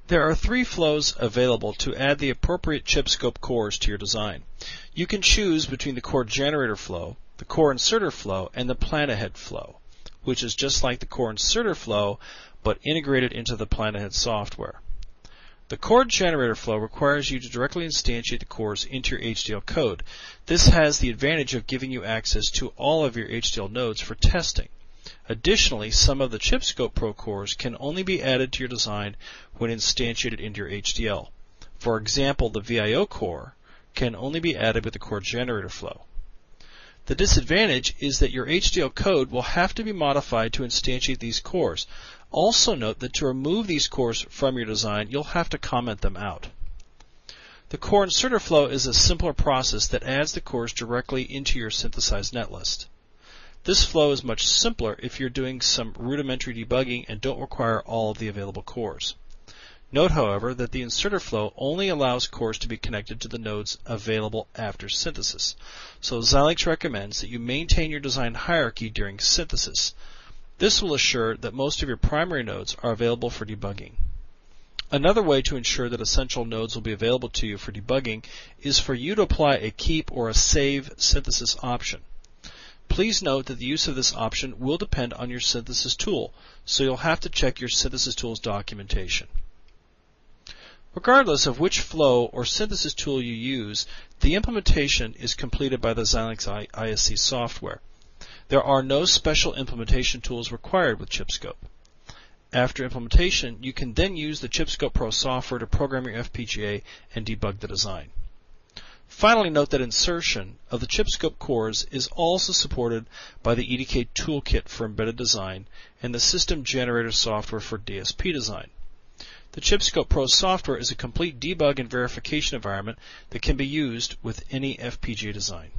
There are three flows available to add the appropriate ChipScope cores to your design. You can choose between the core generator flow, the core inserter flow, and the PlanAhead flow, which is just like the core inserter flow but integrated into the PlanAhead software. The core generator flow requires you to directly instantiate the cores into your HDL code. This has the advantage of giving you access to all of your HDL nodes for testing. Additionally, some of the ChipScope Pro cores can only be added to your design when instantiated into your HDL. For example, the VIO Core can only be added with the core generator flow. The disadvantage is that your HDL code will have to be modified to instantiate these cores. Also note that to remove these cores from your design, you'll have to comment them out. The core inserter flow is a simpler process that adds the cores directly into your synthesized netlist. This flow is much simpler if you're doing some rudimentary debugging and don't require all of the available cores. Note, however, that the inserter flow only allows cores to be connected to the nodes available after synthesis. So Xilinx recommends that you maintain your design hierarchy during synthesis. This will assure that most of your primary nodes are available for debugging. Another way to ensure that essential nodes will be available to you for debugging is for you to apply a keep or a save synthesis option. Please note that the use of this option will depend on your synthesis tool, so you'll have to check your synthesis tool's documentation. Regardless of which flow or synthesis tool you use, the implementation is completed by the Xilinx ISC software. There are no special implementation tools required with ChipScope. After implementation, you can then use the ChipScope Pro software to program your FPGA and debug the design. Finally, note that insertion of the ChipScope cores is also supported by the EDK toolkit for embedded design and the system generator software for DSP design. The ChipScope Pro software is a complete debug and verification environment that can be used with any FPGA design.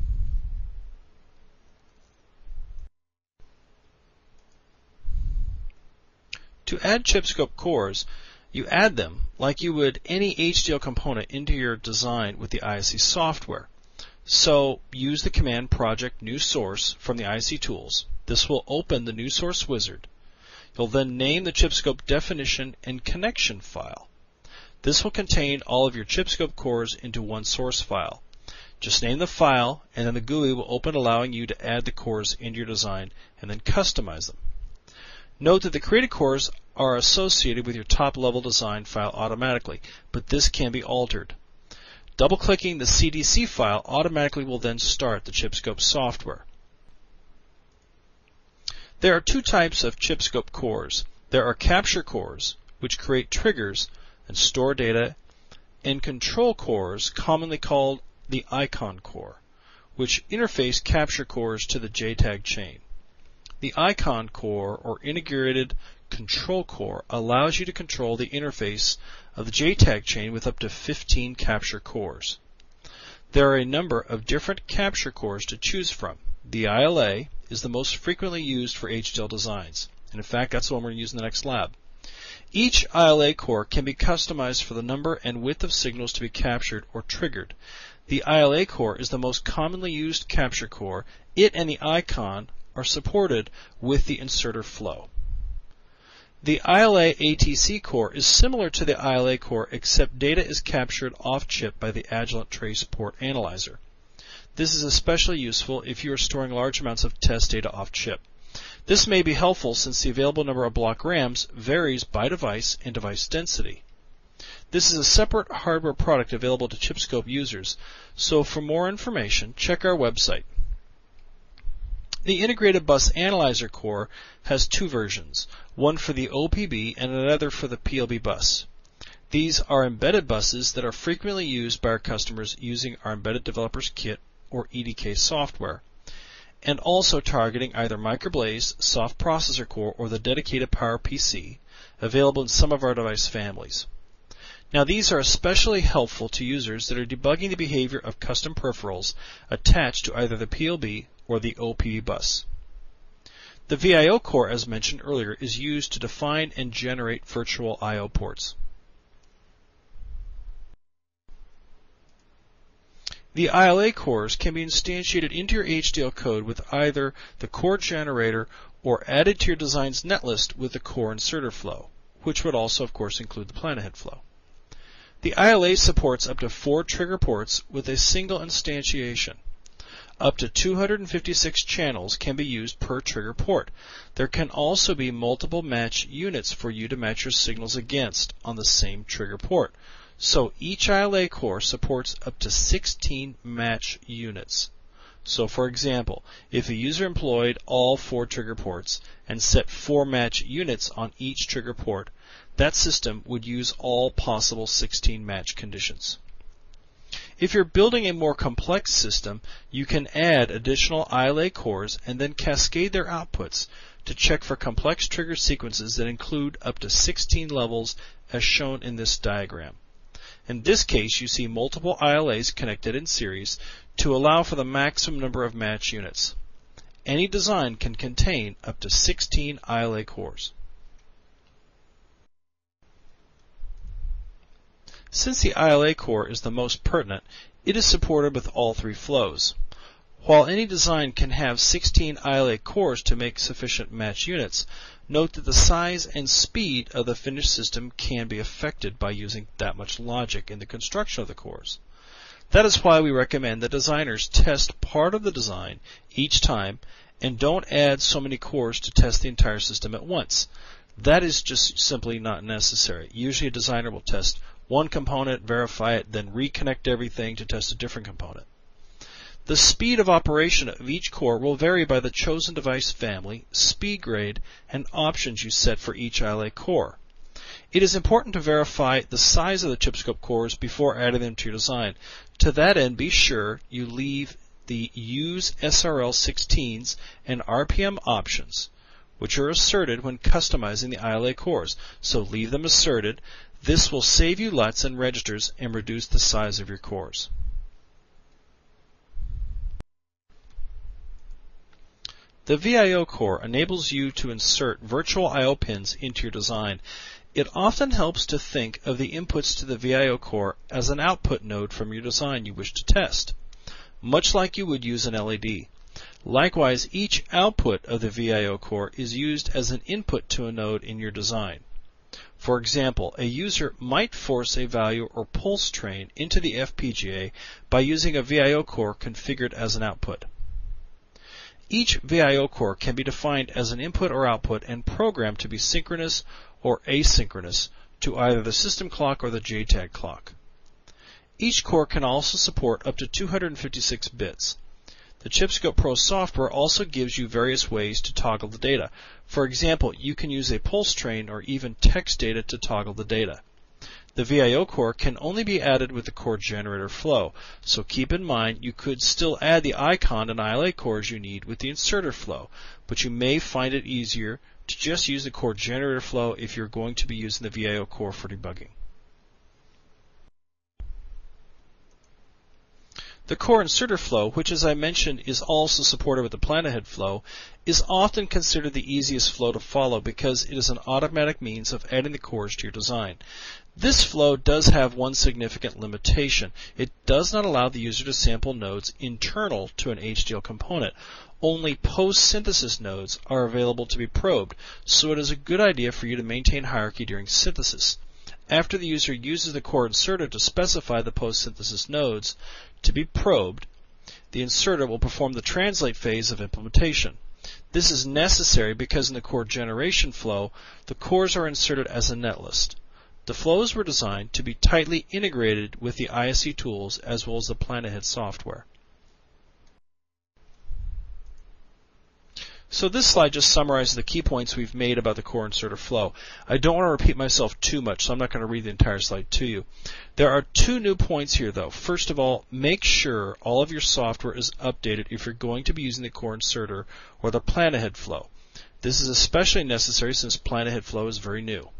To add ChipScope cores, you add them like you would any HDL component into your design with the ISC software. So use the command project new source from the ISC tools. This will open the new source wizard. You'll then name the ChipScope definition and connection file. This will contain all of your ChipScope cores into one source file. Just name the file, and then the GUI will open, allowing you to add the cores into your design and then customize them. Note that the created cores are associated with your top-level design file automatically, but this can be altered. Double-clicking the CDC file automatically will then start the ChipScope software. There are two types of ChipScope cores. There are capture cores, which create triggers and store data, and control cores, commonly called the icon core, which interface capture cores to the JTAG chain. The icon core, or integrated control core, allows you to control the interface of the JTAG chain with up to 15 capture cores. There are a number of different capture cores to choose from. The ILA is the most frequently used for HDL designs, and in fact that's the one we're going to use in the next lab. Each ILA core can be customized for the number and width of signals to be captured or triggered. The ILA core is the most commonly used capture core. It and the icon are supported with the inserter flow. The ILA ATC core is similar to the ILA core, except data is captured off-chip by the Agilent Trace Port Analyzer. This is especially useful if you are storing large amounts of test data off-chip. This may be helpful since the available number of block RAMs varies by device and device density. This is a separate hardware product available to ChipScope users, so for more information, check our website. The Integrated Bus Analyzer core has two versions, one for the OPB and another for the PLB bus. These are embedded buses that are frequently used by our customers using our Embedded Developers Kit or EDK software, and also targeting either Microblaze, Soft Processor Core, or the dedicated PowerPC, available in some of our device families. Now these are especially helpful to users that are debugging the behavior of custom peripherals attached to either the PLB or the OPB bus. The VIO core, as mentioned earlier, is used to define and generate virtual I/O ports. The ILA cores can be instantiated into your HDL code with either the core generator or added to your design's netlist with the core inserter flow, which would also, of course, include the PlanAhead flow. The ILA supports up to 4 trigger ports with a single instantiation. Up to 256 channels can be used per trigger port. There can also be multiple match units for you to match your signals against on the same trigger port. So each ILA core supports up to 16 match units. So for example, if a user employed all 4 trigger ports and set 4 match units on each trigger port, that system would use all possible 16 match conditions. If you're building a more complex system, you can add additional ILA cores and then cascade their outputs to check for complex trigger sequences that include up to 16 levels as shown in this diagram. In this case, you see multiple ILAs connected in series to allow for the maximum number of match units. Any design can contain up to 16 ILA cores. Since the ILA core is the most pertinent, it is supported with all 3 flows. While any design can have 16 ILA cores to make sufficient match units, note that the size and speed of the finished system can be affected by using that much logic in the construction of the cores. That is why we recommend that designers test part of the design each time and don't add so many cores to test the entire system at once. That is just simply not necessary. Usually a designer will test one component, verify it, then reconnect everything to test a different component. The speed of operation of each core will vary by the chosen device family, speed grade, and options you set for each ILA core. It is important to verify the size of the ChipScope cores before adding them to your design. To that end, be sure you leave the Use SRL 16s and RPM options, which are asserted when customizing the ILA cores, so leave them asserted. This will save you LUTs and registers and reduce the size of your cores. The VIO Core enables you to insert virtual I/O pins into your design. It often helps to think of the inputs to the VIO Core as an output node from your design you wish to test, much like you would use an LED. Likewise, each output of the VIO Core is used as an input to a node in your design. For example, a user might force a value or pulse train into the FPGA by using a VIO core configured as an output. Each VIO core can be defined as an input or output and programmed to be synchronous or asynchronous to either the system clock or the JTAG clock. Each core can also support up to 256 bits. The ChipScope Pro software also gives you various ways to toggle the data. For example, you can use a pulse train or even text data to toggle the data. The VIO core can only be added with the core generator flow, so keep in mind you could still add the icon and ILA cores you need with the inserter flow, but you may find it easier to just use the core generator flow if you're going to be using the VIO core for debugging. The core inserter flow, which as I mentioned is also supported with the PlanAhead flow, is often considered the easiest flow to follow because it is an automatic means of adding the cores to your design. This flow does have one significant limitation. It does not allow the user to sample nodes internal to an HDL component. Only post-synthesis nodes are available to be probed, so it is a good idea for you to maintain hierarchy during synthesis. After the user uses the core inserter to specify the post-synthesis nodes to be probed, the inserter will perform the translate phase of implementation. This is necessary because in the core generation flow, the cores are inserted as a netlist. The flows were designed to be tightly integrated with the ISE tools as well as the PlanAhead software. So this slide just summarizes the key points we've made about the core inserter flow. I don't want to repeat myself too much, so I'm not going to read the entire slide to you. There are 2 new points here, though. First of all, make sure all of your software is updated if you're going to be using the core inserter or the PlanAhead flow. This is especially necessary since PlanAhead flow is very new.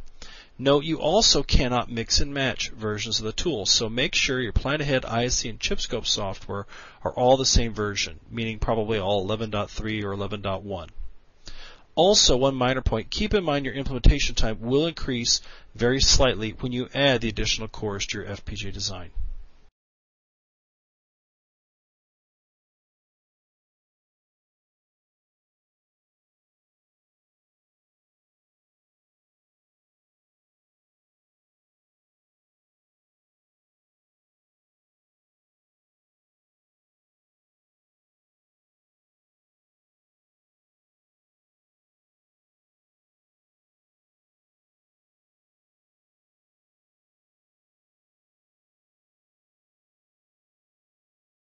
Note you also cannot mix and match versions of the tool, so make sure your PlanAhead, ISE, and ChipScope software are all the same version, meaning probably all 11.3 or 11.1. Also, one minor point, keep in mind your implementation time will increase very slightly when you add the additional cores to your FPGA design.